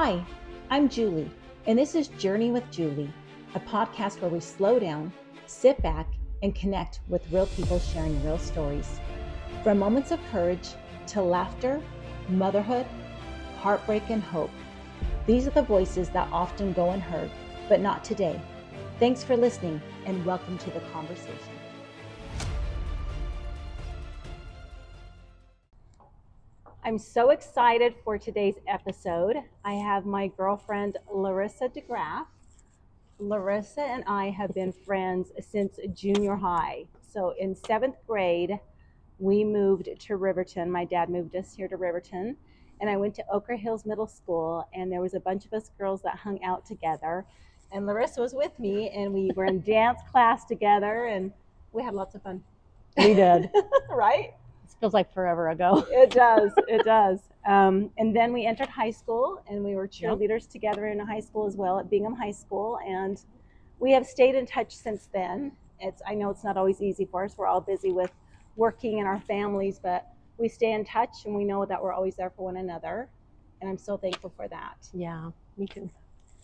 Hi, I'm Julie, and this is Journey with Julie, a podcast where we slow down, sit back, and connect with real people sharing real stories. From moments of courage to laughter, motherhood, heartbreak, and hope. These are the voices that often go unheard, but not today. Thanks for listening, and welcome to the conversation. I'm so excited for today's episode. I have my girlfriend, Larissa DeGraff. Larissa and I have been friends since junior high. So in 7th grade, we moved to Riverton. My dad moved us here to Riverton. And I went to Ochre Hills Middle School, and there was a bunch of us girls that hung out together. And Larissa was with me, and we were in dance class together, and we had lots of fun. We did. Right? Feels like forever ago. It does. And then we entered high school, and we were cheerleaders together in high school as well at Bingham High School. And we have stayed in touch since then. I know it's not always easy for us. We're all busy with working and our families, but we stay in touch, and we know that we're always there for one another. And I'm so thankful for that. Yeah, me too.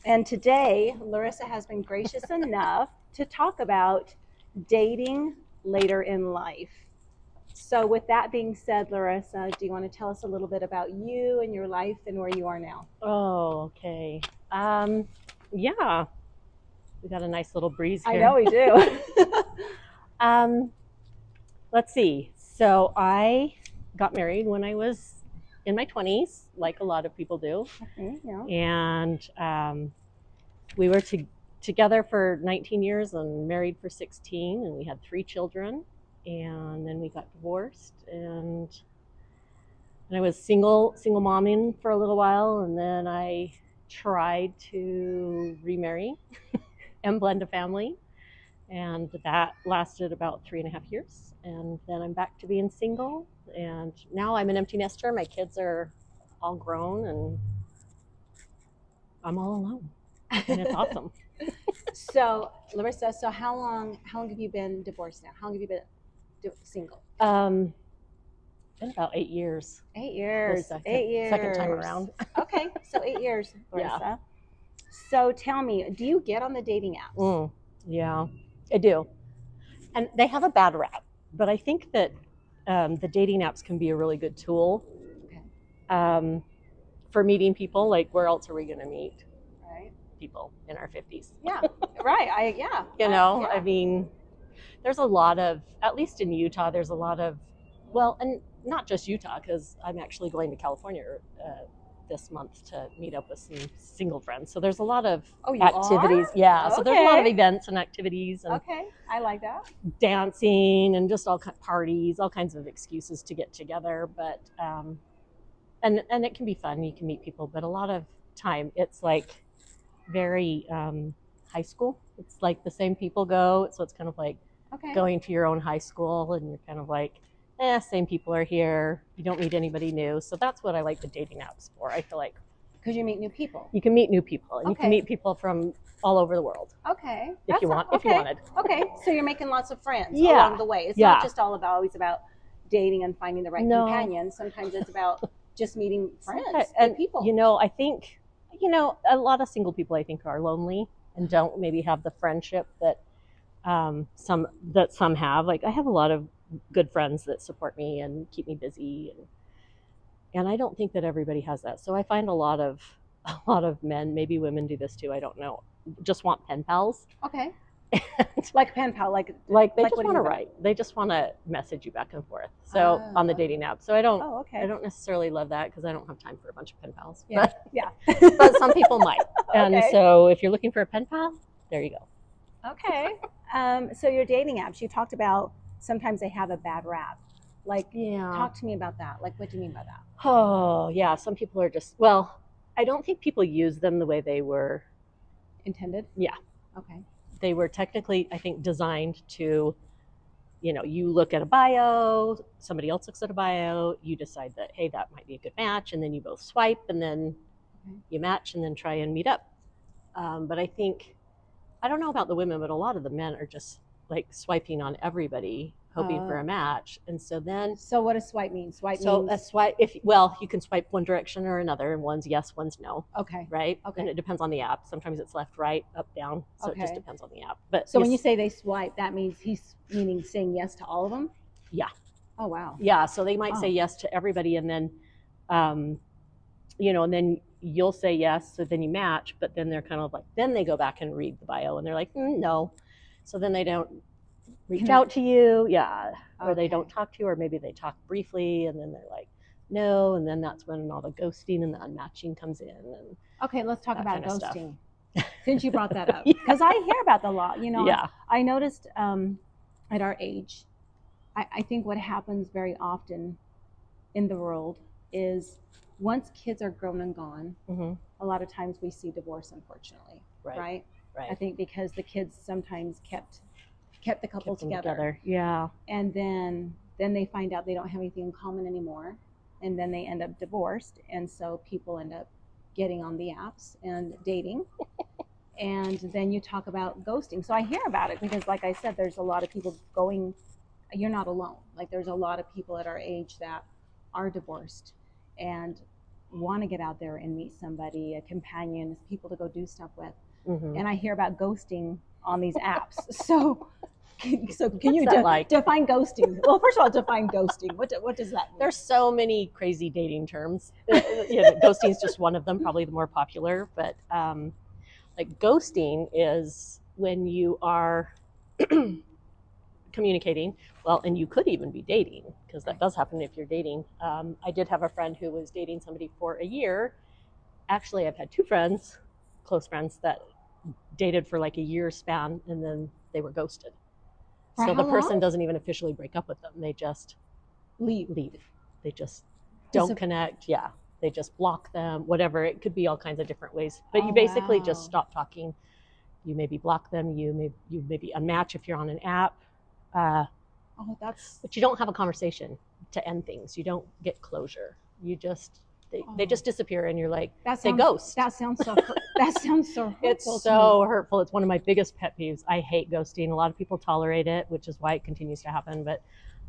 And today, Larissa has been gracious enough to talk about dating later in life. So with that being said, Larissa, do you want to tell us a little bit about you and your life and where you are now? Oh, okay. Yeah. We got a nice little breeze here. I know we do. Let's see. So I got married when I was in my 20s, like a lot of people do. Okay, yeah. And we were together for 19 years and married for 16, and we had 3 children. And then we got divorced, and I was single momming for a little while, and then I tried to remarry and blend a family, and that lasted about 3.5 years. And then I'm back to being single, and now I'm an empty nester. My kids are all grown, and I'm all alone, and it's awesome. So, Larissa, how long have you been divorced now? How long have you been single? Been about 8 years. 8 years. Second time around. Okay, so 8 years, Larissa. Yeah. So tell me, do you get on the dating apps? Yeah, I do. And they have a bad rap, but I think that the dating apps can be a really good tool for meeting people. Like, where else are we going to meet people in our 50s? Yeah, right. I mean, there's a lot of, at least in Utah, there's a lot of, well, and not just Utah, because I'm actually going to California this month to meet up with some single friends. So there's a lot of activities. Are? Yeah, okay. So there's a lot of events and activities. And okay, I like that. Dancing and just all parties, all kinds of excuses to get together. But, and it can be fun. You can meet people, but a lot of time it's like very high school. It's like the same people go. So it's kind of like, going to your own high school, and you're kind of like, same people are here. You don't meet anybody new. So that's what I like the dating apps for. I feel like because you meet new people. You can meet new people, and you can meet people from all over the world. Okay, if you wanted. Okay, so you're making lots of friends along the way. It's not just always about dating and finding the right companion. Sometimes it's about just meeting friends and people. I think a lot of single people I think are lonely and don't maybe have the friendship that some have. Like, I have a lot of good friends that support me and keep me busy, and I don't think that everybody has that. So I find a lot of men, maybe women do this too, I don't know, just want pen pals. Okay. Like pen pal, like they just want to write. They just want to message you back and forth. So on the dating app. So I don't necessarily love that, because I don't have time for a bunch of pen pals. Yeah. But some people might. And so if you're looking for a pen pal, there you go. Okay. So your dating apps, you talked about sometimes they have a bad rap. Like, talk to me about that. Like, what do you mean by that? Oh, yeah. Some people are just, well, I don't think people use them the way they were intended. Yeah. Okay. They were technically, I think, designed to, you look at a bio, somebody else looks at a bio, you decide that, hey, that might be a good match, and then you both swipe, and then you match, and then try and meet up. But I don't know about the women, but a lot of the men are just like swiping on everybody hoping for a match. And so then, So what does swipe mean? Swipe so means a swipe, if, well, you can swipe one direction or another, and one's yes, one's no. okay. Right? Okay. And it depends on the app. Sometimes it's left, right, up, down. So it just Okay. depends on the app. But So when you say they swipe, that means he's meaning saying yes to all of them? Yeah. Oh, wow. Yeah. So they might Oh. say yes to everybody, and then, you know, and then you'll say yes. So then you match, but then they're kind of like, then they go back and read the bio, and they're like, no. So then they don't reach out to you. Yeah. Or they don't talk to you, or maybe they talk briefly, and then they're like, no. And then that's when all the ghosting and the unmatching comes in. And okay, let's talk about kind of ghosting. Since you brought that up, because I hear about that a lot. You know, Yeah. I noticed at our age, I think what happens very often in the world is once kids are grown and gone, a lot of times we see divorce, unfortunately. Right. I think because the kids sometimes kept the couple together. Yeah. And then they find out they don't have anything in common anymore, and then they end up divorced, and so people end up getting on the apps and dating. And then you talk about ghosting. So I hear about it because, like I said, there's a lot of people going, you're not alone. Like there's a lot of people at our age that are divorced and want to get out there and meet somebody, a companion, people to go do stuff with. And I hear about ghosting on these apps. So can you define ghosting? Well, first of all, define ghosting. What does that mean? There's so many crazy dating terms. Ghosting is just one of them, probably the more popular. But like ghosting is when you are communicating, well, and you could even be dating, because that does happen if you're dating. I did have a friend who was dating somebody for a year. Actually, I've had two friends, close friends, that dated for like a year span, and then they were ghosted. So the person doesn't even officially break up with them. They just leave. They just don't connect. Yeah. They just block them, whatever. It could be all kinds of different ways. But you basically just stop talking. You maybe block them. You maybe unmatch if you're on an app. But you don't have a conversation to end things. You don't get closure. You just they just disappear, and you're like, they ghost. That sounds so hurtful. It's so hurtful. It's one of my biggest pet peeves. I hate ghosting. A lot of people tolerate it, which is why it continues to happen. But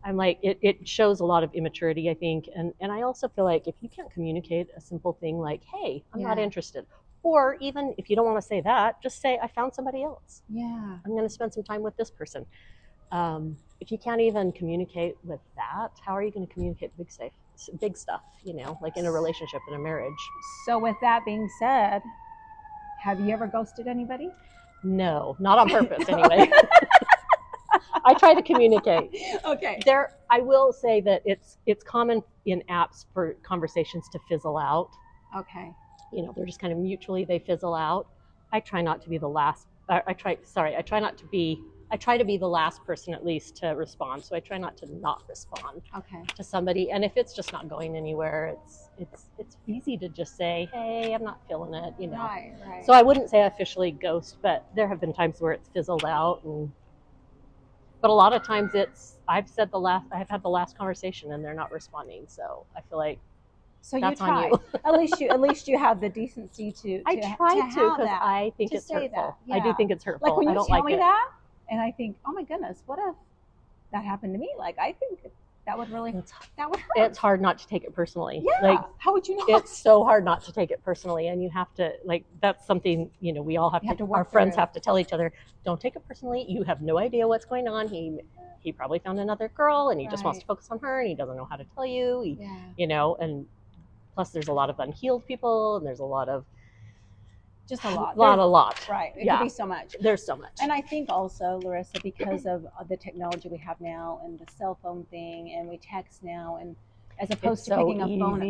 I'm like, it shows a lot of immaturity, I think. And I also feel like if you can't communicate a simple thing like, hey, I'm not interested. Or even if you don't want to say that, just say, I found somebody else. Yeah. I'm going to spend some time with this person. If you can't even communicate with that, how are you going to communicate big stuff, you know, like in a relationship, in a marriage? So with that being said, have you ever ghosted anybody? No, not on purpose anyway. I try to communicate. Okay. I will say that it's common in apps for conversations to fizzle out. Okay. You know, they're just kind of mutually, they fizzle out. I try not to be the last. I try to be the last person at least to respond. So I try not respond to somebody. And if it's just not going anywhere, it's easy to just say, hey, I'm not feeling it, you know. Right. So I wouldn't say officially ghost, but there have been times where it's fizzled out. But a lot of times I've had the last conversation and they're not responding. So I feel like so that's you try. On you. at least you have the decency to I try to, because I think it's hurtful. I do think it's hurtful. Like when you don't tell like me it. that, and I think, oh my goodness, what if that happened to me? Like I think that would hurt. It's hard not to take it personally. Yeah. Like, how would you know? It's so hard not to take it personally, and you have to, like, that's something, you know, we all have to our friends have to tell each other, don't take it personally. You have no idea what's going on. He probably found another girl, and he just wants to focus on her, and he doesn't know how to tell you. You know, and plus there's a lot of unhealed people, and there's a lot of just a lot. Right. It could be so much. There's so much. And I think also, Larissa, because of the technology we have now and the cell phone thing, and we text now, and as opposed to picking a phone,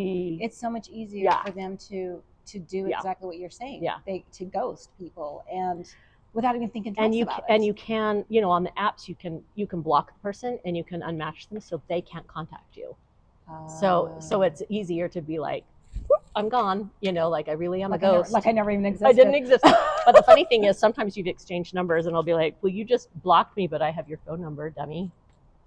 it's so much easier for them to do exactly what you're saying. To ghost people and without even thinking twice about it. And you can, you know, on the apps you can block the person and you can unmatch them so they can't contact you. So it's easier to be like, I'm gone, you know, like I really am a ghost. I never even existed. I didn't exist. But the funny thing is sometimes you've exchanged numbers and I'll be like, well, you just blocked me, but I have your phone number, dummy.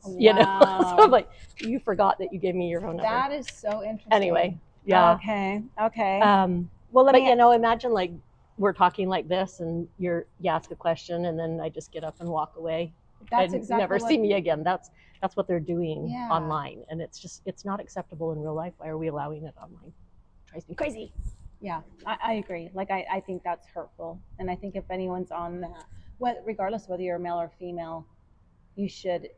Wow. You know, so I'm like, you forgot that you gave me your phone number. That is so interesting. Anyway, yeah. Okay. Well, you know, imagine like we're talking like this and you ask a question and then I just get up and walk away. That's and exactly never what, see me again. That's what they're doing yeah. online, and it's not acceptable in real life. Why are we allowing it online? It drives me crazy. Yeah, I agree. Like I think that's hurtful, and I think if anyone's on that, regardless of whether you're male or female, you should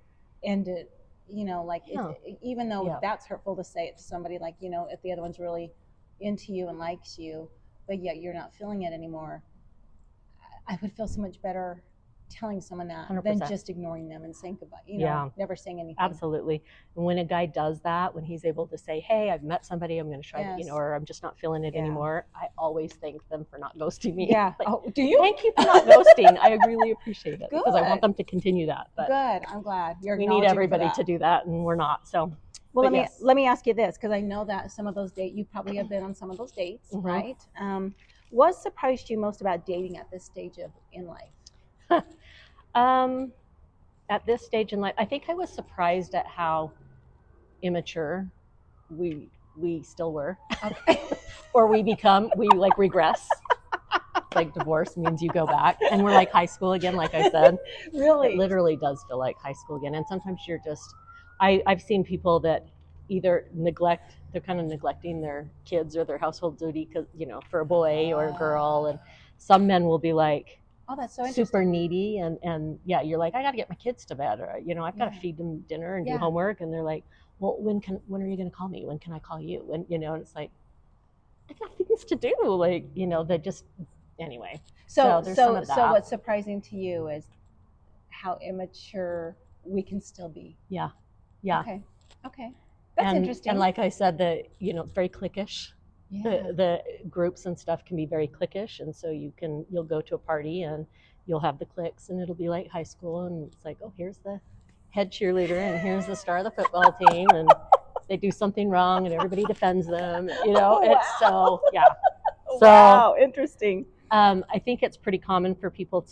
end it. You know, like Yeah. even though Yeah. that's hurtful to say it to somebody, like if the other one's really into you and likes you, but yet you're not feeling it anymore, I would feel so much better telling someone that than 100%. just ignoring them and saying goodbye. Yeah. Never saying anything. Absolutely. And when a guy does that, when he's able to say, "Hey, I've met somebody, I'm going to try, Yes. or I'm just not feeling it Yeah. anymore," I always thank them for not ghosting me. Yeah. Like, Oh, do you? thank you for not ghosting. I really appreciate it because I Good. want them to continue that. But Good. I'm glad you're we need acknowledging for everybody that. to do that, and we're not. So, Well, but let me ask you this, because I know that some of those dates, you probably have been on some of those dates, Mhm. right? What surprised you most about dating at this stage in life? At this stage in life, I think I was surprised at how immature we still were, Okay. or we like regress. Like divorce means you go back, and we're like high school again. Like I said, Really? it literally does feel like high school again. And sometimes you're just, I've seen people that either they're kind of neglecting their kids or their household duty because for a boy or a girl, and some men will be like, oh, that's so super interesting. needy, and yeah, you're like, I got to get my kids to bed, or I've got to Yeah. feed them dinner and Yeah. do homework, and they're like, well, when are you going to call me? When can I call you? When and it's like, I got things to do, like they just anyway. So there's some of that. So what's surprising to you is how immature we can still be. Yeah. Okay. That's interesting. And like I said, it's very cliquish. Yeah. The groups and stuff can be very cliquish, and so you'll go to a party and you'll have the cliques, and it'll be like high school, and it's like, oh, here's the head cheerleader, and here's the star of the football team, and they do something wrong, and everybody defends them. Wow. It's so yeah. So wow, interesting. I think it's pretty common for people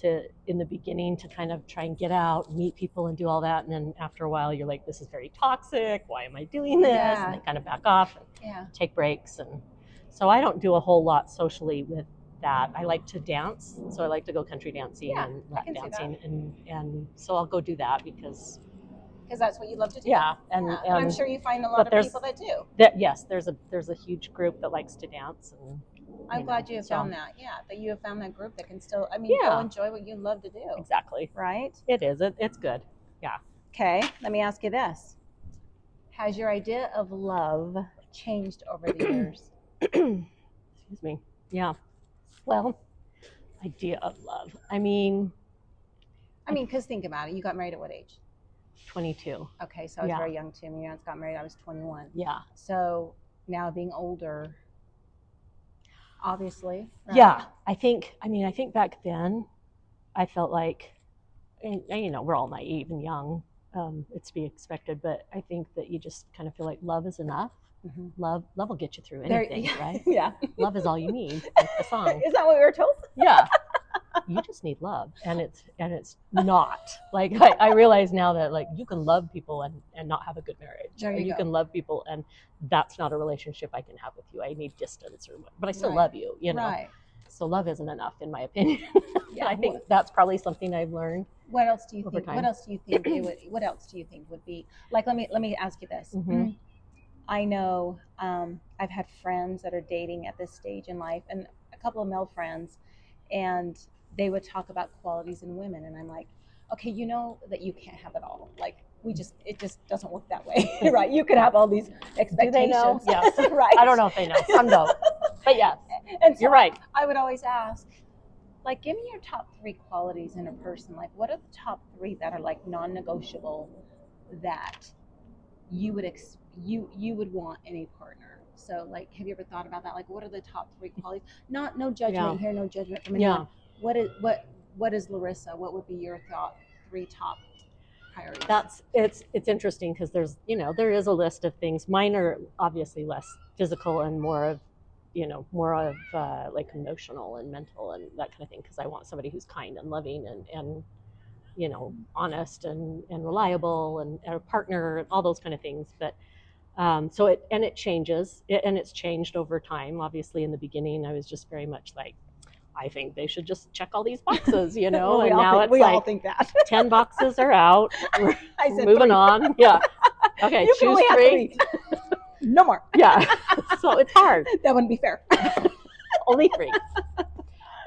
in the beginning, to kind of try and get out, meet people, and do all that. And then after a while, you're like, this is very toxic. Why am I doing this? Yeah. And they kind of back off and take breaks. And so I don't do a whole lot socially with that. I like to dance. So I like to go country dancing and Latin dancing. And so I'll go do that because that's what you love to do. Yeah. And I'm sure you find a lot of people that do. Yes, there's a huge group that likes to dance, and I'm glad you have found that. Yeah, that you have found that group that can still, go enjoy what you love to do. Exactly. Right? It is. It's good. Yeah. Okay, let me ask you this. Has your idea of love changed over the years? Excuse me. Yeah. Well, idea of love. Because think about it. You got married at what age? 22. Okay, so I was very young too. My parents got married, I was 21. Yeah. So now being older, obviously. Right? Yeah. I think back then, I felt like, and we're all naive and young. It's to be expected, but I think that you just kind of feel like love is enough. Mm-hmm. Love will get you through anything, right? Yeah. Love is all you need. Like the song. Is that what we were told? Yeah. You just need love, and it's not like I realize now that like you can love people and not have a good marriage. You can love people and that's not a relationship I can have with you. I need distance, but I still love you. Right. So love isn't enough, in my opinion. Yeah. I think that's probably something I've learned. What else do you think? What else do you think what else do you think would be like? Let me ask you this. Mm-hmm. I know I've had friends that are dating at this stage in life, and a couple of male friends, and they would talk about qualities in women, and I'm like, okay, you know that you can't have it all. Like it just doesn't work that way, right? You could have all these expectations. Do they know? Yes. Right. I don't know if they know. Some don't. But yes, and so you're right. I would always ask, like, give me your top 3 qualities in a person. Like, what are the top 3 that are like non-negotiable that you would you would want in a partner? So, like, have you ever thought about that? Like, what are the top 3 qualities? No judgment here, no judgment from anyone. What is Larissa? What would be your 3 top priorities? It's interesting because there is a list of things. Mine are obviously less physical and more of like emotional and mental and that kind of thing, because I want somebody who's kind and loving and honest and reliable and a partner and all those kind of things. But it changes, and it's changed over time. Obviously, in the beginning, I was just very much like, I think they should just check all these boxes, you know. Well, and now it's we all like think that. 10 boxes are out. We're I said moving 3. on. Yeah. Okay, You can choose only have 3. 3. No more. Yeah. So it's hard. That wouldn't be fair. Only 3.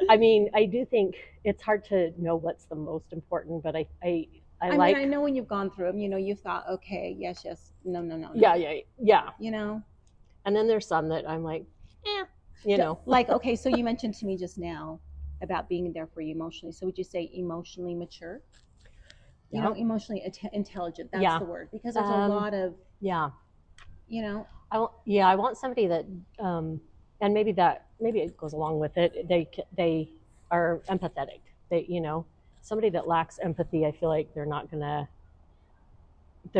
I mean, I do think it's hard to know what's the most important, but I I like. mean, I know when you've gone through them, you know, you've thought, okay, yes, no, no. Yeah. You know, And then there's some that I'm like, you know. like, okay, so you mentioned to me just now about being there for you emotionally. So would you say emotionally mature? You know, emotionally intelligent. That's the word, because there's a lot of, you know. I want somebody that, and maybe it goes along with it. They are empathetic. They, you know, somebody that lacks empathy, I feel like they're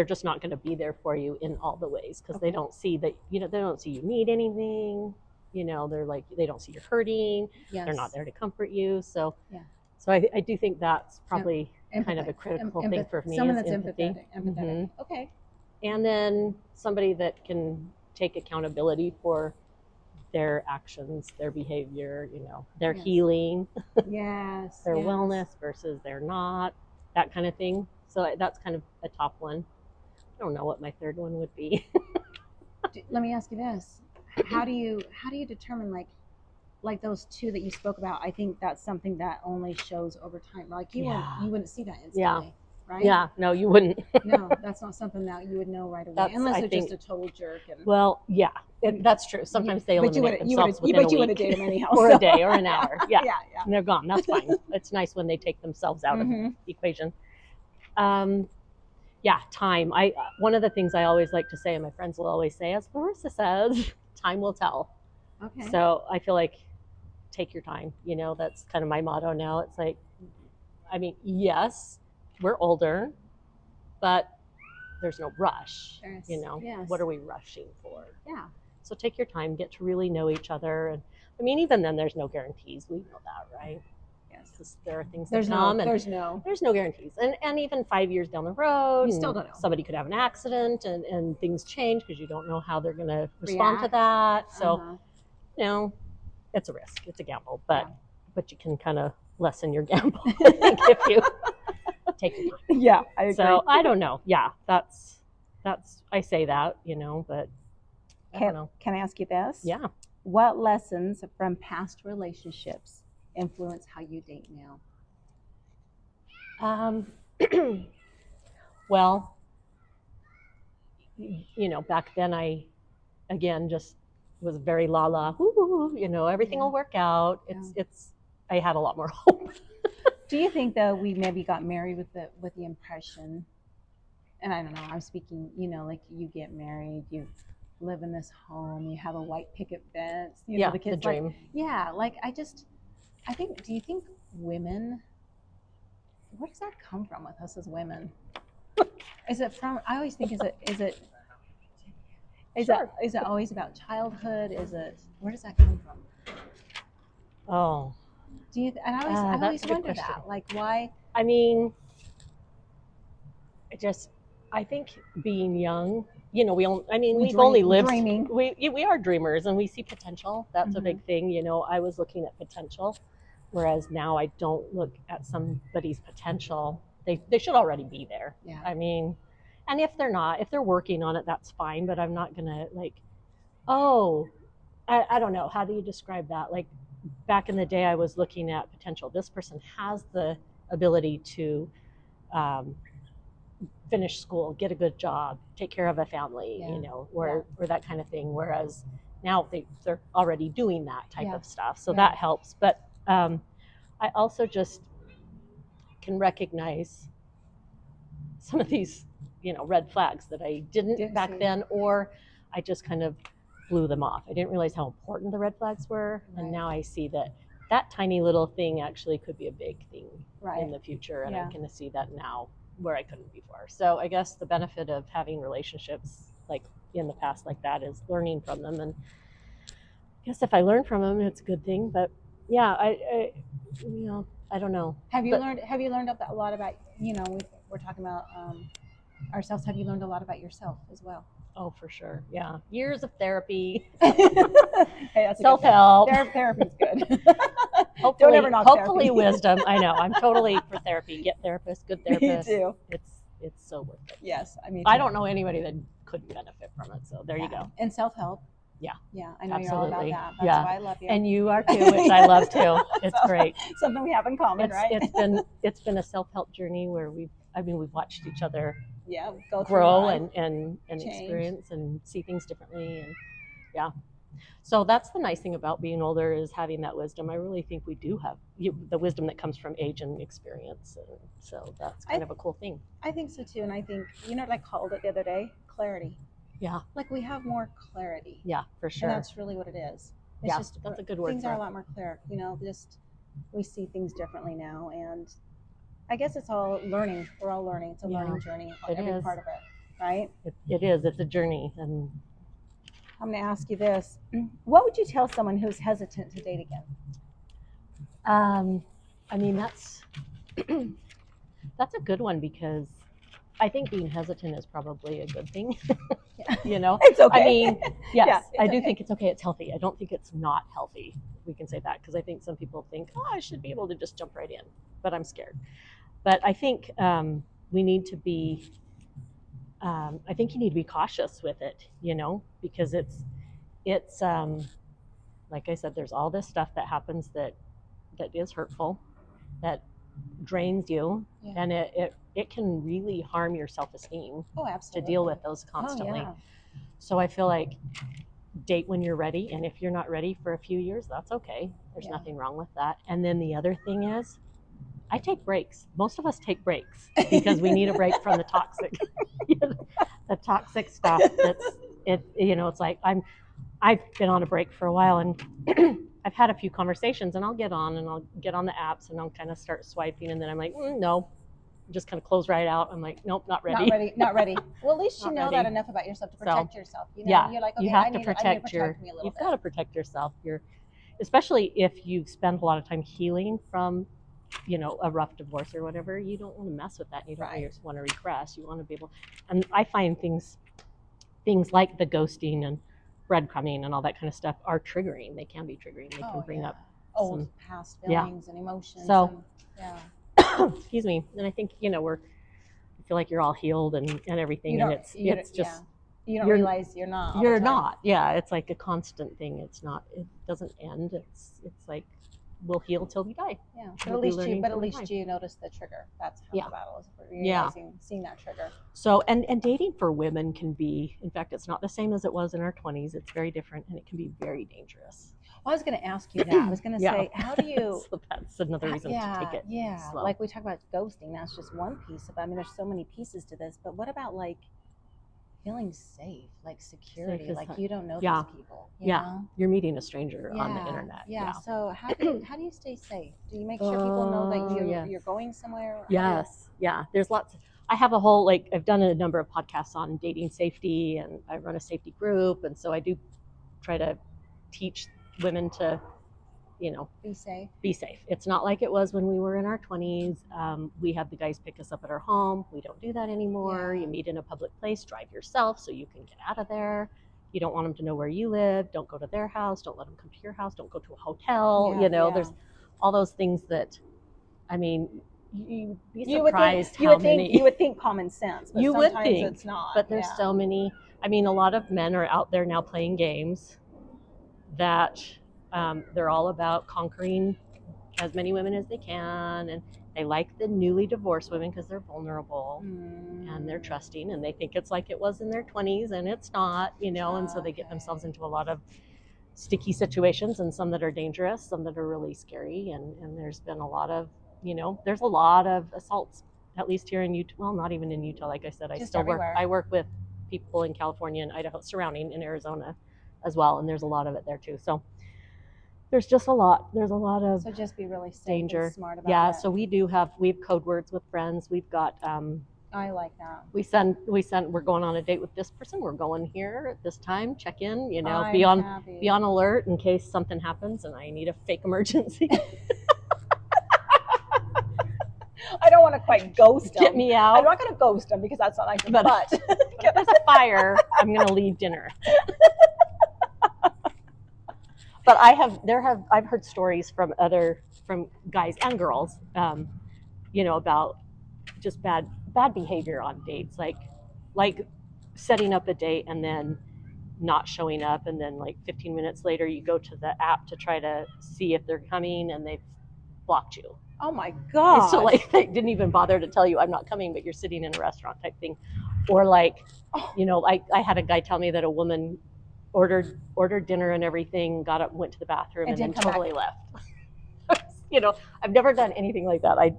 just not gonna be there for you in all the ways, because they don't see that, you know, they don't see you need anything. You know, they're like, they don't see you're hurting. Yes. They're not there to comfort you. So, Yeah. So I do think that's probably kind of a critical thing for me. Someone is that's empathy. empathetic. Okay. And then somebody that can take accountability for their actions, their behavior, you know, their healing, Yes. their wellness versus their not, that kind of thing. So that's kind of a top one. I don't know what my third one would be. Let me ask you this: how do you determine like those 2 that you spoke about? I think that's something that only shows over time. Like you wouldn't see that instantly, right? Yeah, no, you wouldn't. No, that's not something that you would know right away, unless they're just a total jerk. And, well, yeah, that's true. Sometimes they eliminate themselves within a week. You would have dated them anyhow. Or a day or an hour. Yeah. Yeah. And they're gone. That's fine. It's nice when they take themselves out of the equation. Time. One of the things I always like to say, and my friends will always say, as Larissa says, time will tell. Okay. So I feel like take your time. You know, that's kind of my motto now. It's like, I mean, yes, we're older, but there's no rush. Yes. You know, what are we rushing for? Yeah. So take your time, get to really know each other. And I mean, even then, there's no guarantees. We know that, right? Yes. Because there are things that come. There's no guarantees. And even 5 years down the road, you still don't know. Somebody could have an accident and things change because you don't know how they're going to respond to that. So, you know, it's a risk. It's a gamble. But you can kind of lessen your gamble, I think, if you take your time. Yeah, I agree. So I don't know. Yeah, that's I say that, you know, but I don't know. Can I ask you this? Yeah. What lessons from past relationships influence how you date now? Well, you know, back then I, again, just was very you know, everything will work out. I had a lot more hope. Do you think though we maybe got married with the impression, and I don't know, I'm speaking, you know, like you get married, you live in this home, you have a white picket fence, you know, the kids, the dream. I think, do you think women, where does that come from with us as women? Is it from, I always think, is it always about childhood? Where does that come from? Oh. Do you, and I always wonder that, like why? I mean, I think being young, you know, we've only lived, dreaming. We are dreamers and we see potential. That's a big thing. You know, I was looking at potential, whereas now I don't look at somebody's potential. They should already be there. Yeah. I mean, and if they're working on it, that's fine, but I'm not gonna I don't know. How do you describe that? Like back in the day, I was looking at potential. This person has the ability to finish school, get a good job, take care of a family, you know, or that kind of thing. Whereas now they're already doing that type of stuff. So that helps. But I also just can recognize some of these, you know, red flags that I didn't back then, or I just kind of blew them off. I didn't realize how important the red flags were. And now I see that tiny little thing actually could be a big thing in the future. And I'm going to see that now where I couldn't before. So I guess the benefit of having relationships like in the past like that is learning from them. And I guess if I learn from them, it's a good thing. But yeah, I you know, I don't know. Have you learned a lot about, you know, we're talking about ourselves. Have you learned a lot about yourself as well? Oh, for sure. Yeah. Years of therapy, Hey, that's a good thing. self-help. Therapy's good. Hopefully, Don't ever knock hopefully therapy. wisdom. I know. I'm totally for therapy. Get therapists, good Me therapists. too. It's so worth it. Yes, I mean. I don't know anybody that couldn't benefit from it. So there you go. And self-help. Yeah. Yeah, I know Absolutely. you're all about that. That's Yeah. why I love you. And you are too, which I love too. It's So, great. Something we have in common, right? It's been a self-help journey where we've watched each other yeah, go through grow life. and Change. experience and see things differently, and yeah. So that's the nice thing about being older, is having that wisdom. I really think we do have the wisdom that comes from age and experience, and so that's kind of a cool thing. I think so too, and I think, you know what I called it the other day? Clarity. Yeah. Like we have more clarity. Yeah, for sure. And that's really what it is. It's yeah, just, that's a good word. Things are a lot more clear, you know, just we see things differently now, and I guess it's all learning. We're all learning. It's a learning journey on every part of it, right? It is. It's a journey. And I'm going to ask you this. What would you tell someone who's hesitant to date again? I mean, that's a good one, because I think being hesitant is probably a good thing. You know, it's okay. I mean, yes, Yeah, I do think it's okay. It's healthy. I don't think it's not healthy. We can say that, because I think some people think, oh, I should be able to just jump right in, but I'm scared. But I think we need to be. I think you need to be cautious with it, you know, because it's like I said, there's all this stuff that happens that is hurtful, that drains you, and it can really harm your self-esteem. Oh, absolutely. To deal with those constantly. Oh, yeah. So I feel like date when you're ready, and if you're not ready for a few years, that's okay. There's nothing wrong with that. And then the other thing is, I take breaks. Most of us take breaks because we need a break from the toxic, the toxic stuff. It's like I've been on a break for a while, and I've had a few conversations, and I'll get on the apps, and I'll kind of start swiping, and then I'm like, no, just kind of close right out. I'm like, nope, not ready. Not ready. Well, at least you know that enough about yourself to protect yourself. You know, you're like, okay, you have I to need protect me a little you've bit. got to protect yourself. Especially if you spend a lot of time healing from, a rough divorce or whatever. You don't want to mess with that. You don't want to regress. You want to be able, and I find things like the ghosting and breadcrumbing and all that kind of stuff are triggering. They can be triggering. They can bring up old past feelings and emotions. So, excuse me. And I think, I feel like you're all healed and everything. And it's just, you don't realize you're not. You're not. Yeah. It's like a constant thing. It doesn't end. It's like, we'll heal till we die. Yeah. But at least you notice the trigger. That's half the battle, is realizing, seeing that trigger. So, and dating for women can be, in fact, it's not the same as it was in our 20s. It's very different, and it can be very dangerous. Well, I was going to ask you that. I was going to say, how do you... So that's another reason to take it slow. Like we talk about ghosting, that's just one piece of it. I mean, there's so many pieces to this, but what about like feeling safe, like security, like you don't know these people. You know? You're meeting a stranger on the internet. Yeah. So how do you stay safe? Do you make sure people know that you're going somewhere? Yes. Yeah. There's lots. I have a whole, I've done a number of podcasts on dating safety, and I run a safety group, and so I do try to teach women to, be safe. It's not like it was when we were in our 20s. We had the guys pick us up at our home. We don't do that anymore. You meet in a public place, drive yourself so you can get out of there. You don't want them to know where you live. Don't go to their house. Don't let them come to your house. Don't go to a hotel. There's all those things that, I mean, you'd be surprised how many. You would think common sense, but sometimes it's not. But there's so many. I mean, a lot of men are out there now playing games that they're all about conquering as many women as they can, and they like the newly divorced women because they're vulnerable and they're trusting, and they think it's like it was in their 20s, and it's not, and so they get themselves into a lot of sticky situations, and some that are dangerous, some that are really scary, and there's been a lot of, there's a lot of assaults, at least here in Utah. Well, not even in Utah, like I said. I work with people in California and Idaho, surrounding, in Arizona as well, and there's a lot of it there too. So there's just a lot. There's a lot of so just be really safe danger. And smart about it. So we have code words with friends. We've got I like that. We send we're going on a date with this person. We're going here at this time. Check in. Be on alert in case something happens and I need a fake emergency. I don't want to quite ghost them. Get me I'm out. not going to ghost them because that's not nice. But- But If there's a fire, I'm gonna leave dinner. But I've heard stories from guys and girls, about just bad behavior on dates, like setting up a date and then not showing up, and then like 15 minutes later you go to the app to try to see if they're coming and they've blocked you. oh my God. So like they didn't even bother to tell you I'm not coming, but you're sitting in a restaurant type thing. Or like, I had a guy tell me that a woman ordered dinner and everything, got up, went to the bathroom, and then totally left. I've never done anything like that. I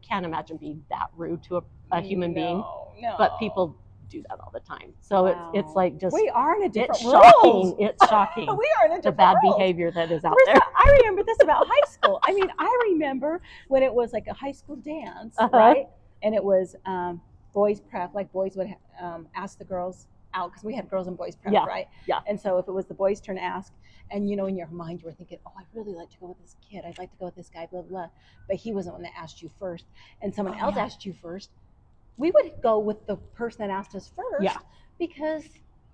can't imagine being that rude to a human being, No. but people do that all the time. So Wow. it's like just We are in a different it's world. shocking. It's shocking We are in a different the bad world. behavior that is out Larissa, there. I remember this about high school. I mean, I remember when it was like a high school dance, right? And it was boys prep, like boys would ask the girls out because we had girls and boys prep, right? Yeah. And so if it was the boys' turn to ask, and in your mind you were thinking, oh, I'd really like to go with this kid. I'd like to go with this guy, blah, blah. But he wasn't the one that asked you first, and someone else asked you first. We would go with the person that asked us first because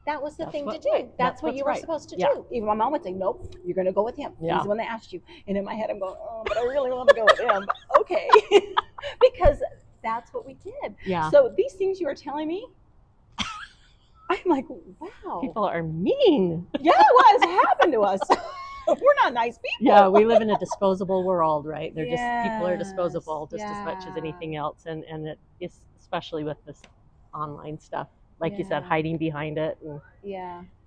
that was the thing to do. That's what you were supposed to do. Even my mom would say, nope, you're going to go with him. He's the one that asked you. And in my head, I'm going, oh, but I really want to go with him. Okay. Because that's what we did. Yeah. So these things you are telling me, I'm like, wow. People are mean. Yeah, what has happened to us? We're not nice people. Yeah, we live in a disposable world, right? They're just people are disposable just as much as anything else, and it's especially with this online stuff, like you said, hiding behind it and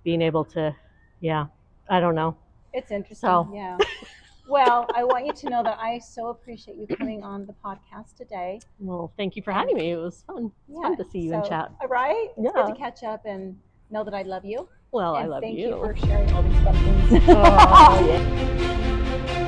being able to, I don't know. It's interesting. So. Yeah. Well, I want you to know that I so appreciate you coming on the podcast today. Well, thank you for having me. It was fun. It's fun to see you and chat. Right? It's good to catch up and know that I love you. Well, and I love thank you. you for sharing all these fun things. Oh, yeah.